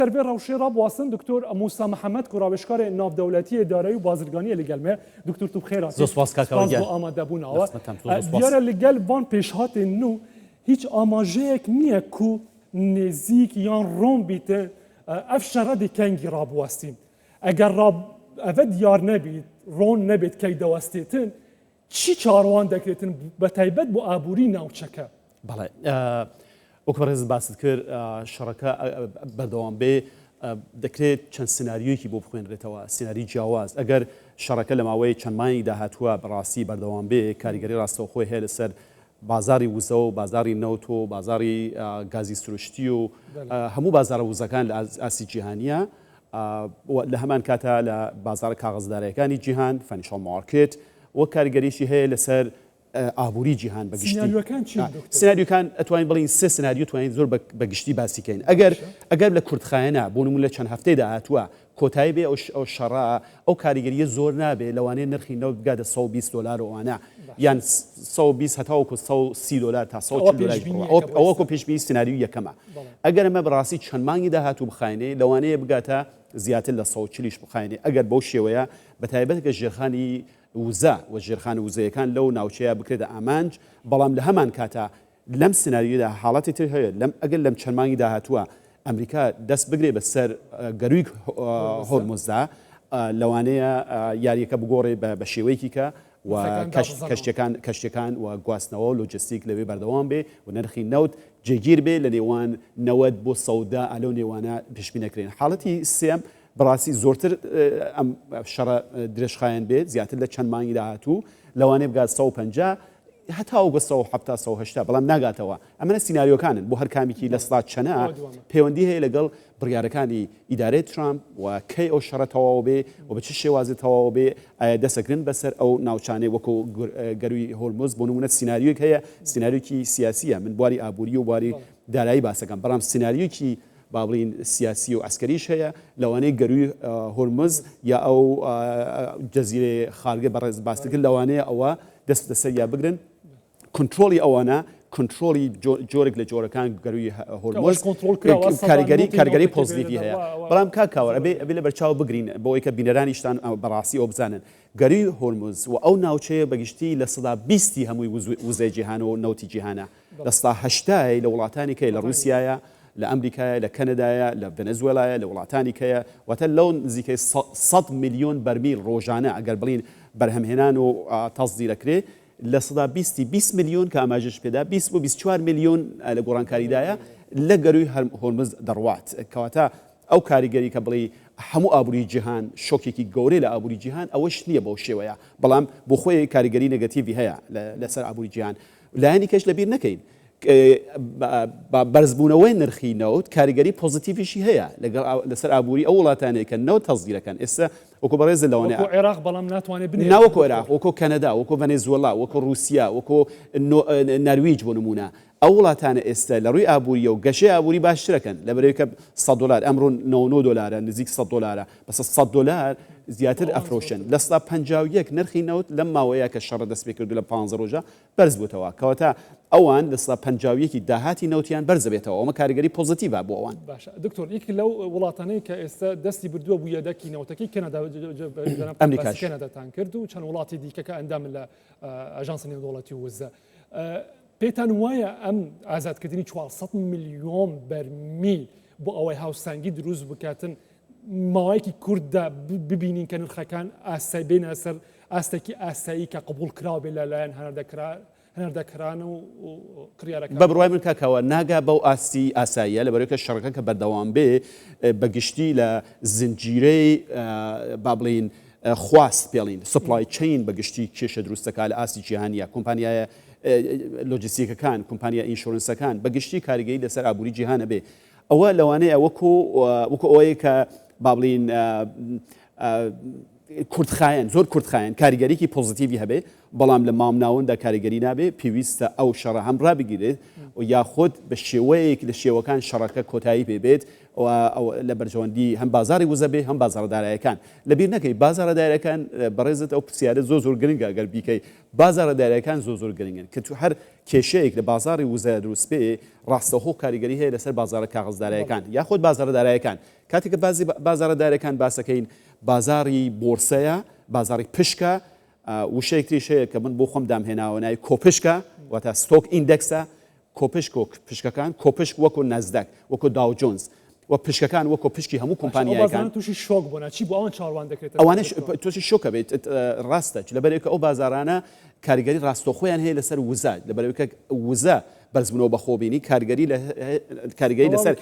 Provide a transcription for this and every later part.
سرور روشی راب واسن دکتر موسی محمد کوراوشکار ناو دولتی اداره و بازرگانی لگلمه دکتر تو بخیر زوسواس کاکاوی آماده بونا و دیار لگل وان پیشهات نو هیچ آماجهک نیه کو نزیک یا روم بیته افشاره دی کنگی راب واستین اگر راب اوه دیار نبید رون نبید که دواستیتن چی چاروان دکریتن بتایبت بو آبوری ناوچکه بله وەکو ڕێز باست کرد شەڕەکە بەردەوام بێ دەکرێت چەند سناریۆیەکی بۆ بخوێنرێتەوە سناری جیاواز ئەگەر شەڕەکە لە ماوەی چەند مانگی داهاتووە بەڕاستی بەردەوام بێ کاریگەری ڕاستەوخۆی هەیە لەسەر بازاری وزە و بازاری نەوت و بازاری گازی سروشتی و هەموو بازارە وزەکان لە ئاسی جیهانیە لە هەمان کاتە لە بازارە کاغەزدارەکانی جیهان فەنیشەڵ مارکێت وە کاریگەریشی هەیە لەسەر ئابووری جیهان بەگشتی سناریۆکان ئەتوانین بڵین سێ سناریۆ توانین زۆر بەگشتی باسیکەین ئەگەر لە کوردخایەنە بۆ نمونە لە چەند هەفتەیدا هاتووە کۆتایی بێ ئەو شەڕە ئەو کاریگەریە زۆر نابێ لەوانەیە نرخی نەوت بگاتە 120 دلار ئەوانە یان 120 هەتاوەکو 130 دلار تا 140 دلار ئەوەکو پێشبینی سناریۆ یەکەمە ئەگەر ئەمە بەڕاستی چەند مانگی داهاتوو بخاینێ لەوانەیە بگاتە زیاتر لە 140 بخاینێ ئەگەر بەو شێوەیە بەتایبەت کە ژێرخانی وزە و ژێرخانە وزەیەکان لەو ناوچەیە بکرێتە ئامانج بەڵام لە هەمان کاتە لەم سناریۆدا حاڵەتی تر هەیە ئەگەر لەم چەند مانگی داهاتووە ئەمریکا دەست بگرێ بەسەر گەروی هۆرموزدا لەوانەیە یاریەکە بگۆڕێ بە شێوەیەکی کە و کەشتەکان و گواستنەوە و لۆجستیک لەوێ بەردەوام بێ و نرخی نەوت جێگیر بێ لە نێوان 90 بۆ 100 ئەلەو نێوانە پێشبینەکرێن حاڵەتی سێم بەڕاستی زۆرتر ئەم شەڕە درێژخایەن بێت زیاتر لە چەند مانگی داهاتوو لەوانەیە بگات 150 هەتاوە 170 بەڵام ناگاتەوە ئەمەنە سیناریۆکانن بۆ هەر کامێکی لە سڵات چەنە پەیوەندی هەیە لەگەڵ بڕیارەکانی ئیدارەی ترامپ و کەی ئەو شەڕە تەواو بێ و بە چ شێوازی تەواو بێ ئایا دەسەگرن بەسەر ئەو ناوچانەی وەکو گەروی هۆرموز بۆ نمونە سیناریۆک هەیە سیناریۆکی سیاسیە من بواری ئابووری و بواری دارایی باسەکەم بەڵام سیناریۆکی با بڵین سیاسی و ئەسکەریش هەیە لەوانەیە گەروی هۆرموز یا ئەو جەزیرەی خارگە بەڕێز باستەکرد لەوانەیە ئەوە دەست بەسەر یا بگرن کۆنتڕۆلی ئەوانە کۆنتڕۆلی جۆرێک لە جۆرەکان گەروی هۆرموز کاریگەری پۆزیتیڤی هەیە بەڵام کاکاوە ئەبێ لە بەرچاو بگرین بۆ ئەوەی کە بینەرانیشتان بەڕاستی ئەو بزانن گەروی هۆرموز و ئەو ناوچەیە بەگشتی لە سەدا 20 هەمووی وزەی جیهان و نەوتی جیهانە لە سەدا 80 لە وڵاتانی کە لە رووسیایە لە ئەمریکایە لە کەنەدایە لە ڤەنزوێلایە لە وڵاتانی کەیە واتە لەو نزیکەی 100 میلیۆن بەرمیل ڕۆژانە ئەگەر بڵین بەرهەمهێنان و تەزدیرەکرێ لە سەدا 20 میلیۆن کە ئاماژەش پێدا 20 بۆ 24 میلیۆن لە گۆڕانکاریدایە لە گەروی هۆرموز دەڕوات کەواتە ئەو کاریگەری کە بڵێ هەموو ئابووری جیهان شۆکێکی گەورەی لە ئابووری جیهان ئەوەش نییە بەو شێوەیە بەڵام بۆ خۆی کاریگەری نەگەتیڤی هەیە لەسەر ئابووری جیهان لایەنی کەش لەبیر نەکەین بەرزبوونەوەی نرخی نەوت کاریگەری پۆزیتیڤیشی هەیە لەسەر ئابووری ئەو وڵاتانەیە کە نەوت تەزدیرەکەن ئێستا وەکو بەڕێز لەوانەیە عێراق بەڵام ناتوانێت بنێت ناوەکو عێراق وەکو کەنەدا وەکو ڤەنزوێلا وەکو رووسیا وەکو نەرویج بۆ نمونە ئەو وڵاتانە ئێستا لە ڕووی ئابووریە و گەشەی ئابووری باشترەکەن لەبەرەوەی کە 100 دلار ئەمڕۆ 99 دلارە نزیک 100 دلارە بەس 100 دلار زیاتر ئەفرۆشن لە سەدا 51 نرخی نەوت لەم ماوەیە کە شەڕە دەست پێ کردو لە 15 ڕۆژە بەرز بووتەوە کەواتە ئەوان لە سەدا 51 داهاتی نەوتیان بەرز بێتەوە ئەمە کاریگەری پۆزیتیڤە بۆ ئەوان باشە دکتۆر یەکی لەو وڵاتانەی کە ئێستا دەستی بردووە بوو یەدەکی نەوتەکەی کەنەدا ئەمریکاش کەنەداتان کرد و چەند وڵاتی دیکە کە ئەندام لە ئاژانسی نێودەوڵەتی وزە پێتان وایە ئەم ئازادکردنی 400 میلیۆن بەرمیل بۆ ئەوەی هاوسانگی دروست بکاتن ماوەیەکی کورددا ببینین کە نرخەکان ئاسایی بێنە سەر ئاستێکی ئاسایی کە قبول کراوە بێ لەلایەن هەنەردەکران و کڕیارەکان بە بڕوای من کاکەوە ناگا بەو ئاستی ئاساییە لەبەرەوەی کە شەڕەکە کە بەردەوام بێ بەگشتی لە زنجیرەی با بڵین خواست پێڵین سوپلای چین بەگشتی کێشە دروستەکە لە ئاستی جیهانیە کۆمپانیایە لۆجستیکەکان کۆمپانیا ئینشۆرنسەکان بەگشتی کاریگەری لەسەر ئابووری جیهانە بێ ئەوە لەوانەیە وەکو ئەوەیە کە با بڵین کورتخایەن زۆر کورتخایەن کاریگەریکی پۆزیتیڤی هەبێ بەڵام لە مامناوەندا کاریگەری نابێ پێویستە ئەو شەڕە هەم ڕابگیرێت و یاخود بە شێوەیەک لە شێوەکان شەڕەکە کۆتایی پێبێت لە بەرژەوەندی هەم بازاری وزە بێ هەم بازاڕەدارایەکان لەبیر نەکەی بازاڕەدارەکان بەڕێزت ئەو پرسیارە زۆر گرنگە ئەگەر بیکەی بازاڕەدارەکان زۆر گرنگن کە تو هەر کێشەیەک لە بازاری وزە دروست بێ ڕاستەوخۆ کاریگەری هەیە لەسەر بازارە کاغزدارایەکان یاخود بازاڕەدارایەکان کاتێککە بازاڕەدارەکان باسەکەین بازاری بۆرسەیە بازاری پشکە وشەیەکتریش هەیە کە من بۆ خۆم دامهێناوەنای کۆپشکە واتە ستۆک ئیندەکسە کۆپشک و پشکەکان کۆپشک وەکو نەزدەک وەکو داو جۆنز و پشکەکان وەکو پشکی هەموو کۆمپانیەکان تووشی شۆک بوون چی بۆ ئەوان چاڕوان دەکرێت ئەوانش تووشی شۆکە بێت ڕاستە لەبەرێکە ئەو بازارانە کاریگەری ڕاستۆخۆیان هەیە لەسەر وزە لەبەرەوەکە وزە بەرزبوونەوە بەخۆبینی کاریگەری لەسەر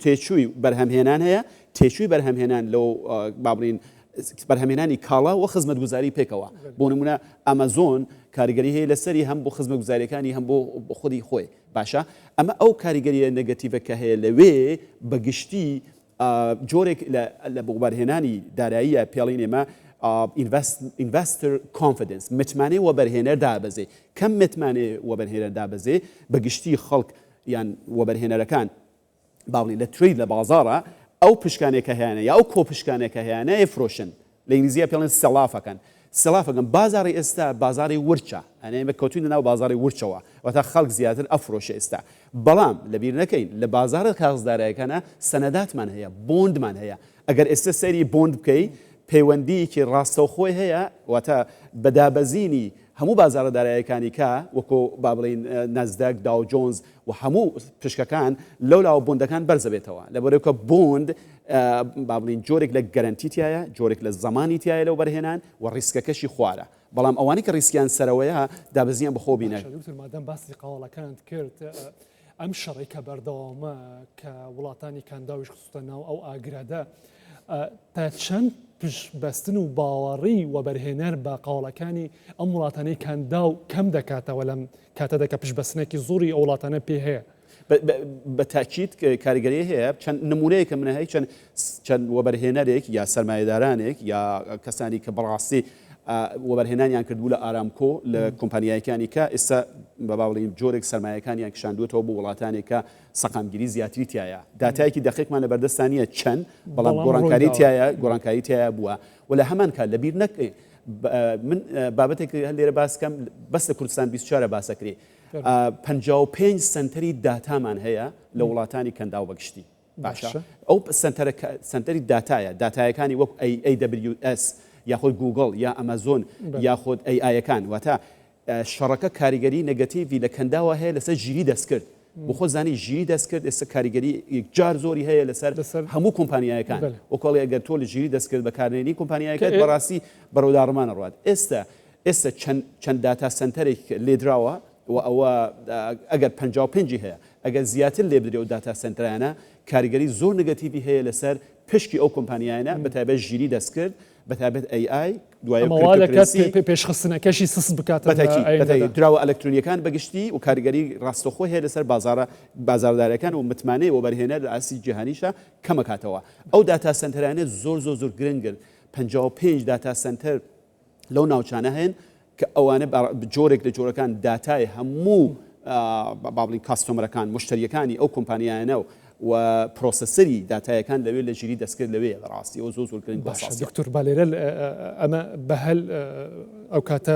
تێچووی بەرهەمهێنان هەیە تێچووی بەرهەمهێنان لەو بابرین بەرهەمهێنانی کاڵا و خزمەتگوزاری پێکەوە بۆ نمونە ئەمەزۆن کاریگەری هەیە لەسەری هەم بۆ خزمەتگوزاریەکانی هەم بۆ خودی خۆی باشە ئەمە ئەو کاریگەریە نەگەتیڤە کە هەیە لەوێ بەگشتی جۆرێک لە بۆبەرهێنانی داراییە پێڵین ئێمە investor confidence متمانێ وەبەرهێنەر دابەزێ کەم متمانێ وەبەرهێنەر دابەزێ بەگشتی خەڵک یان وەبەرهێنەرەکان باڵی لە ترید لە بازارە ئەو پشکانێکە هیانە یا ئەو کۆپشکانێکە هیانە ئەفرۆشن لە ئینگلیزیە پێڵێن سەلافەکەن بازاری ئێستا بازاری ورچە ئەنێ بە کەوتوینە ناو بازاری ورچەوە واتە خەڵک زیاتر ئەفرۆشە ئێستا بەڵام لەبیر نەکەین لە بازارە کاغزدارایەکانە سەنەداتمان هەیە بۆندمان هەیە ئەگەر ئێستا سەیری بۆند بکەی پەیوەندیکی ڕاستەوخۆی هەیە واتە بەدابەزینی هەموو بازاڕەدارایەکانی کە وەکو با بڵین نەزدەک داو جۆنز و هەموو پشکەکان لەولاوە بۆندەکان بەرزەبێتەوە لەبەرەوەکە بۆند با بڵین جۆرێک لە گەرنتیتایە جۆرێک لە زمانی تایە لەو بەرهێنان و ڕیسکەکەشی خوارە بەڵام ئەوانی کە ڕیسکیان سەرەوەیە دابەزیان بەخۆ بینە مادەم باسی قاوەڵەکانت کرد ئەم شەڕی کە بەردەوامە کە وڵاتانی کانداویش خستە ناو ئەو ئاگرادە تا چەند پشتبەستن و باوەڕی وەبەرهێنەر بە قاوەڵەکانی ئەم وڵاتانەی کانداو کەم دەکاتەوە لەم کاتەدا کە پشتبەستنێکی زۆری ئەو وڵاتانە پێ هەیە بە تاکید کاریگەری هەیە چەند نمونەیە کە منە هەیە چەند وەبەرهێنەرێک یا سەرمایه‌دارانێک یا کەسانی کە بەڕاستی وەبەرهێنانیان کردبوو لە ئارامکۆ لە کۆمپانیایەکانی کە ئێستا بە باڵین جۆرێک سەرمایەکانیان کشاندوێتەوە بۆ وڵاتانێکە سەقامگیری زیاتری تایە داتایەکی دقیقمان لە بەردەستانیە چەند بەڵام گۆڕانکاری تایە بووە و لە هەمان کات لەبیر نەکەی من بابەتێک لێرە باسکەم بەس لە کوردستان 24 باسەکرێ 55 سنتەری داتامان هەیە لە وڵاتانی کەنداو بەگشتی باشە ئەو سنتەری داتایەکانی وەک AWS یاخۆی گوگڵ یا ئەمەزۆن یاخۆت ئایەکان واتە شەڕەکە کاریگەری نەگەتیڤی لە کەنداوە هەیە لەسەر ژیری دەستکرد بۆ خۆ زانی ژیری دەستکرد ئێستا کاریگەری یەکجار زۆری هەیە لەسەر هەموو کۆمپانیایەکان وەکڵی ئەگەر تۆ لە ژیری دەستکرد بەکارێنی کۆمپانیایەکەت بەڕاستی بەڕێوەداڕمانە ڕوات ئێستا چەند داتا سنتەرێک لێدراوە و ئەوە ئەگەر 55 هەیە ئەگەر زیاتر لێ بدرێ و داتا سنترانە کاریگەری زۆر نگەتیڤی هەیە لەسەر پشکی ئەو کۆمپانیایانە بەتایبەت ژیری دەستکرد بەتابێت AI دوای پێشخستنەکەشی سس بکات دراوە ئەلکترۆنیەکان بەگشتی و کاریگەری ڕاستەخۆ هەیە لەسەر بازاردارەکان و متمانەی و بەرهێنەر لە ئاسی جیهانیشە کەمەکاتەوە ئەو داتا سنتەرانە زۆر گرنگن 55 داتا سنتەر لەو ناوچانە هەن کە ئەوانە جۆرێک لە جۆرەکان داتای هەموو بابلین کاستۆمەرەکان مشتریەکانی ئەو کۆمپانیایانە و پرۆسەسەری داتایەکان لەوێ لە ژیری دەستکرد لەوێ بەڕاستی ئەو زۆر گرنگ باشە دکتۆر بالێرە ئەمە بەهەل ئەو کاتە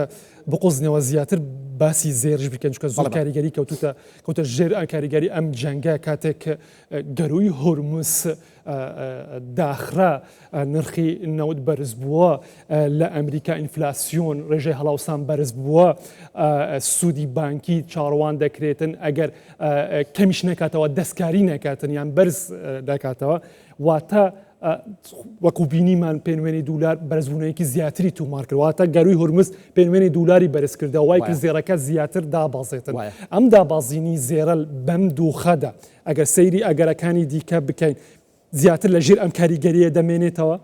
بقۆزنەوە زیاتر باسی زێرش بکەن چکە زۆر کاریگەری کەوتە ژێر کاریگەری ئەم جەنگە کاتێک گەروی هۆرموس داخرا نرخی نەوت بەرز بووە لە ئەمریکا ئینفلاسیۆن ڕێژەی هەڵاوسان بەرز بووە سوودی بانکی چاڕوان دەکرێتن ئەگەر کەمیش نەکاتەوە دەستکاری نەکاتن یان بەرز دەکاتەوە واتە وەکو بینیمان پێنوێنی دولار بەرزبوونەیەکی زیاتری تومار کردواتە گەروی هورمز پێنوێنی دولاری بەرز کردە وای کرد زێڕەکە زیاتر دابازێتن ئەم دابازینی زێرە بەم دووخەدا ئەگەر سەیری ئەگەرەکانی دیکە بکەین زیاتر لە ژێر ئەم کاریگەریە دەمێنێتەوە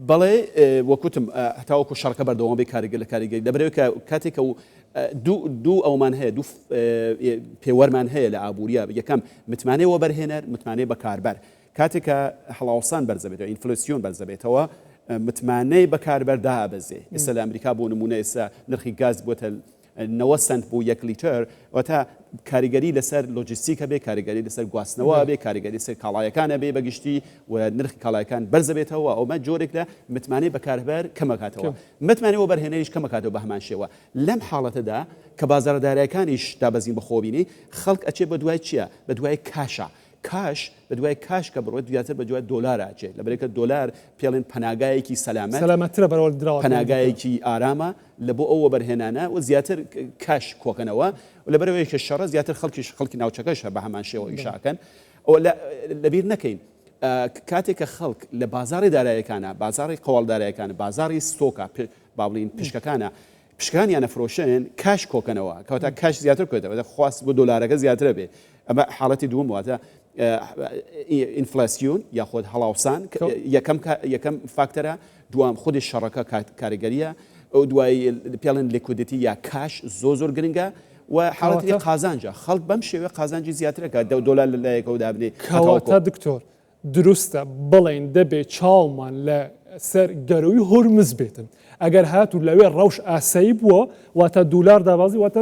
بەڵێ وەکوتم هەتاوەکو شەڕەکە بەردەوام بێ کاریگەر لە کاریگەری دەبرێت کە کاتێکە و دوو ئەومان هەیە دوو پێوەرمان هەیە لە ئابووریە یەکەم متمانەی وەبەرهێنەر متمانەی بەکاربەر کاتێکە هەڵاوسان بەرزەبێتەوە ئینفلسیۆن بەرزەبێتەوە متمانەی بەکاربەردا ئەبەزێ ئێستا لە ئەمریکا بۆ نمونە ئێستا نرخی گاز بووەتە 90 سنت بۆ 1 لیتر واتە کاریگەری لەسەر لۆجستیکە بێ کاریگەری لەسەر گواستنەوە بێ کاریگەری لەسەر کاڵایەکانە بێ بەگشتی و نرخی کاڵایەکان بەرزەبێتەوە ئەومە جۆرێک لە متمانەی بەکاربەر کەمەکاتەوە متمانەی بۆ بەرهێنەریش کەمەکاتەوە بە هەمان شێوە لەم حاڵەتەدا کە بازاڕدارایەکانیش دابەزین بەخۆبینی خەڵک ئەچێ بە دوای چییە بە دوای کاشە کاش بە دوای کاش کە بڕۆێت دواتر بە دوای دۆلار ئاچێت لەبەرێکە دۆلار پێڵێن پەناگایەکی سەلامەترە بەرەوە درراوە پەناگایەکی ئارامە لە بۆ ئەوە بەرهێنانە و زیاتر کاش کۆکەنەوە و لەبەرەوەی کە شەڕە زیاتر خەڵکی ناوچەکەش بە هەمان شێوە ئیشاکەن ئەو لەبیر نەکەین کاتێککە خەڵک لە بازاری دارایەکانە بازاری قەواڵدارایەکانە بازاری ستۆکە با بڵین پشکەکانە پشکانیانە فرۆشن کاش کۆکەنەوە کەواتە کاش زیاتر کردەوە خواست بۆ دۆلارەکە زیاترە بێ ئەمە حاڵەتی دووەم واتە ئینفلاسیۆن یاخۆت هەڵاوسان یەکەم فاکتەرە دوام خودی شەڕەکە کاریگەریە ئەو دوای پێڵێن لیکودیتی یا کاش زۆر گرنگە و حاڵەتی قازانجە خەڵک بەم شێوە قازانجی زیاترەکە دۆلار لەلایەکەوە دابنێ کەواتە دکتۆر دروستە بڵێن دەبێت چاومان لە سەر گەرەوەی هۆرمز بێتن ئەگەر هات و لەوێ ڕەوش ئاسایی بووە واتە دولار دابازی واتە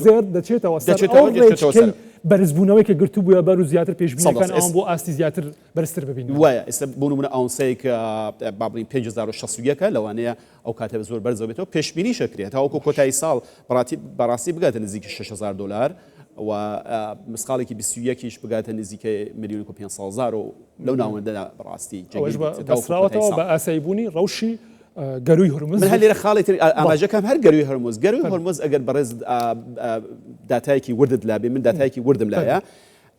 زێر دەچێتەوە سەر بەرزبوونەوەی کە گرتو بووە بەر و زیاتر پێشبینەکان ئەوان بۆ ئاستی زیاتر بەرزتر ببین وایە ئێستا بۆ نمونە ئاونسەیەک با بڵین 5661 لەوانەیە ئەو کاتە زۆر بەرزەوە بێتەوە پێشبینی شەکرێت تاوەکو کۆتایی ساڵ بەڕاستی بگاتە نزیکی 6000 دلار و مسقالێکی 21ش بگاتە نزیکە 1,500,000 و لەو ناوەندەدا بەڕاستی بەسراوەتەوە بە ئاساییبوونی ڕەوشی گەروی هەرمز هەر لێرە خاڵێتتر ئاماژەکەم هەر گەروی هەرمز ئەگەر بەڕێز داتایەکی وردت لابێ من داتایەکی وردم لایە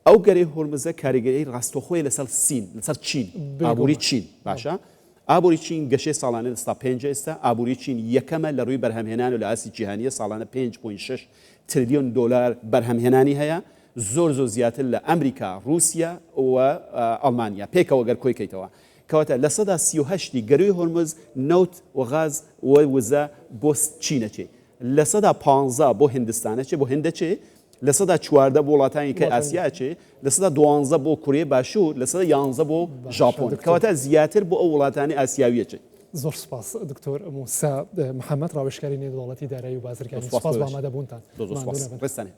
ئەو گەری هەرمزە کاریگەری ڕاستەخۆی لەسەر سین لەسەر چین ئابووری چین باشە ئابووری چین گەشەی ساڵانە دەستا 5 ئێستا ئابووری چین یەکەمە لە ڕووی بەرهەمهێنان و لە ئاسی جیهانیە ساڵانە 5.6 تریلیۆن دلار بەرهەمهێنانی هەیە زۆر زیاتر لە ئەمریکا رووسیا و ئەڵمانیا پێکەوە گەر کۆیکەیتەوە کەواتە لە سەدا 38 گەروی هەرمز نەوت و غاز و وزە بۆ چینەچێ لە سەدا 15 بۆ هندستانەچێ بۆ هندەچێ لە سەدا 14 بۆ وڵاتانی کە ئاسیاچێ لە سەدا 12 بۆ کوریە باشوور لە سەدا 11 بۆ ژاپۆن کەواتە زیاتر بۆ ئەو وڵاتانی ئاسیاویەچێ زۆر سپاس دکتۆر موسا محەممەد ڕاوێژکاری نێودوڵەتی دارایی و بازرگانی سپاس بۆ ئامادەبوونتان ڕستانێ